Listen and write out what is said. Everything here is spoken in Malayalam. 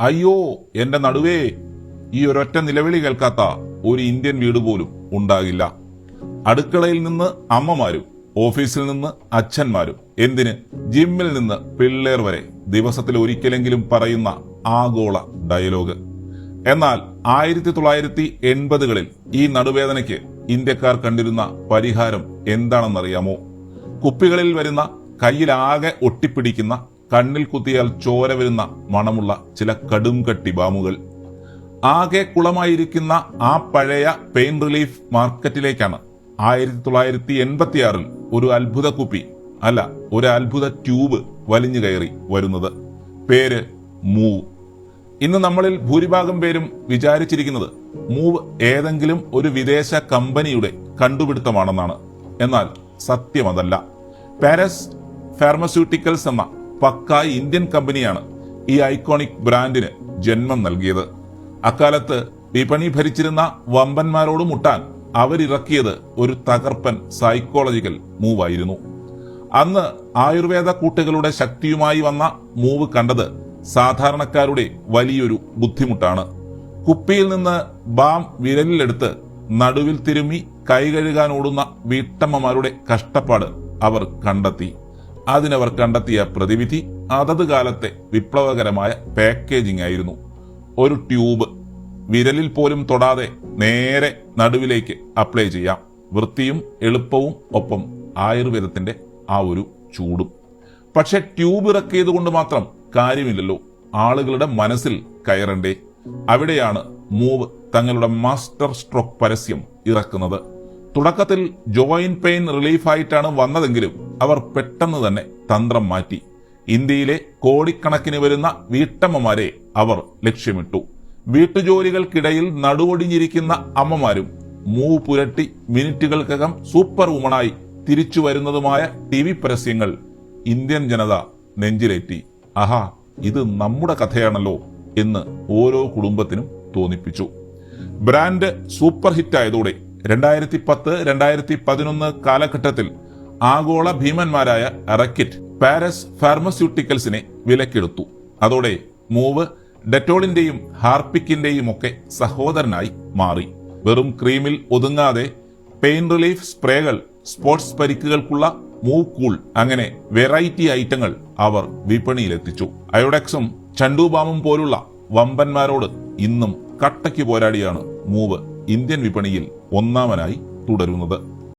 അയ്യോ എന്റെ നടുവേ, ഈ ഒരൊറ്റ നിലവിളി കേൾക്കാത്ത ഒരു ഇന്ത്യൻ വീട് പോലും ഉണ്ടാകില്ല. അടുക്കളയിൽ നിന്ന് അമ്മമാരും ഓഫീസിൽ നിന്ന് അച്ഛന്മാരും എന്തിന് ജിമ്മിൽ നിന്ന് പിള്ളേർ വരെ ദിവസത്തിൽ ഒരിക്കലെങ്കിലും പറയുന്ന ആഗോള ഡയലോഗ്. എന്നാൽ 1980-കളിൽ ഈ നടുവേദനയ്ക്ക് ഇന്ത്യക്കാർ കണ്ടിരുന്ന പരിഹാരം എന്താണെന്നറിയാമോ? കുപ്പികളിൽ വരുന്ന, കയ്യിലാകെ ഒട്ടിപ്പിടിക്കുന്ന, കണ്ണിൽ കുത്തിയാൽ ചോര വരുന്ന മണമുള്ള ചില കടും കട്ടി ബാമുകൾ. ആകെ കുളമായിരിക്കുന്ന ആ പഴയ പെയിൻ റിലീഫ് മാർക്കറ്റിലേക്കാണ് 1986-ൽ ഒരു അത്ഭുത കുപ്പി, അല്ല ഒരു അത്ഭുത ട്യൂബ് വലിഞ്ഞു കയറി വരുന്നത്. പേര് മൂവ്. ഇന്ന് നമ്മളിൽ ഭൂരിഭാഗം പേരും വിചാരിച്ചിരിക്കുന്നത് മൂവ് ഏതെങ്കിലും ഒരു വിദേശ കമ്പനിയുടെ കണ്ടുപിടുത്തമാണെന്നാണ്. എന്നാൽ സത്യമതല്ല. പാരസ് ഫാർമസ്യൂട്ടിക്കൽസ് എന്ന പക്കാ ഇന്ത്യൻ കമ്പനിയാണ് ഈ ഐക്കോണിക് ബ്രാൻഡിന് ജന്മം നൽകിയത്. അക്കാലത്ത് വിപണി ഭരിച്ചിരുന്ന വമ്പന്മാരോട് മുട്ടാൻ അവരിറക്കിയത് ഒരു തകർപ്പൻ സൈക്കോളജിക്കൽ മൂവായിരുന്നു. അന്ന് ആയുർവേദ കൂട്ടുകളുടെ ശക്തിയുമായി വന്ന മൂവ് കണ്ടത് സാധാരണക്കാരുടെ വലിയൊരു ബുദ്ധിമുട്ടാണ്. കുപ്പിയിൽ നിന്ന് ബാം വിരലിലെടുത്ത് നടുവിൽ തിരുമ്മി കൈ കഴുകാനോടുന്ന വീട്ടമ്മമാരുടെ കഷ്ടപ്പാട് അവർ കണ്ടെത്തി. അതിനവർ കണ്ടെത്തിയ പ്രതിവിധി അതത് കാലത്തെ വിപ്ലവകരമായ പാക്കേജിംഗ് ആയിരുന്നു. ഒരു ട്യൂബ് വിരലിൽ പോലും തൊടാതെ നേരെ നടുവിലേക്ക് അപ്ലൈ ചെയ്യാം. വൃത്തിയും എളുപ്പവും, ഒപ്പം ആയുർവേദത്തിന്റെ ആ ഒരു ചൂടും. പക്ഷെ ട്യൂബ് ഇറക്കിയത് കൊണ്ട് മാത്രം കാര്യമില്ലല്ലോ, ആളുകളുടെ മനസ്സിൽ കയറണ്ടേ. അവിടെയാണ് മൂവ് തങ്ങളുടെ മാസ്റ്റർ സ്ട്രോക്ക് പരസ്യം ഇറക്കുന്നത്. തുടക്കത്തിൽ ജോയിന്റ് പെയിൻ റിലീഫായിട്ടാണ് വന്നതെങ്കിലും അവർ പെട്ടെന്ന് തന്നെ തന്ത്രം മാറ്റി. ഇന്ത്യയിലെ കോടിക്കണക്കിന് വരുന്ന വീട്ടമ്മമാരെ അവർ ലക്ഷ്യമിട്ടു. വീട്ടുജോലികൾക്കിടയിൽ നടുവൊടിഞ്ഞിരിക്കുന്ന അമ്മമാരും മൂവ് പുരട്ടി മിനിറ്റുകൾക്കകം സൂപ്പർ വുമണായി തിരിച്ചു വരുന്നതുമായ TV പരസ്യങ്ങൾ ഇന്ത്യൻ ജനത നെഞ്ചിലേറ്റി. ആഹാ, ഇത് നമ്മുടെ കഥയാണല്ലോ എന്ന് ഓരോ കുടുംബത്തിനും തോന്നിപ്പിച്ചു. ബ്രാൻഡ് സൂപ്പർ ഹിറ്റായതോടെ 2010-2011 കാലഘട്ടത്തിൽ ആഗോള ഭീമന്മാരായ റെക്കിറ്റ്, പാരസ് ഫാർമസ്യൂട്ടിക്കൽസിനെ വിലക്കെടുത്തു. അതോടെ മൂവ് ഡെറ്റോളിന്റെയും ഹാർപിക്കിന്റെയും ഒക്കെ സഹോദരനായി മാറി. വെറും ക്രീമിൽ ഒതുങ്ങാതെ പെയിൻ റിലീഫ് സ്പ്രേകൾ, സ്പോർട്സ് പരിക്കുകൾക്കുള്ള മൂവ് കൂൾ, അങ്ങനെ വെറൈറ്റി ഐറ്റങ്ങൾ അവർ വിപണിയിലെത്തിച്ചു. അയോഡെക്സും ചണ്ടുബാമും പോലുള്ള വമ്പന്മാരോട് ഇന്നും കട്ടയ്ക്ക് പോരാടിയാണ് മൂവ് ഇന്ത്യൻ വിപണിയിൽ ഒന്നാമനായി തുടരുന്നത്.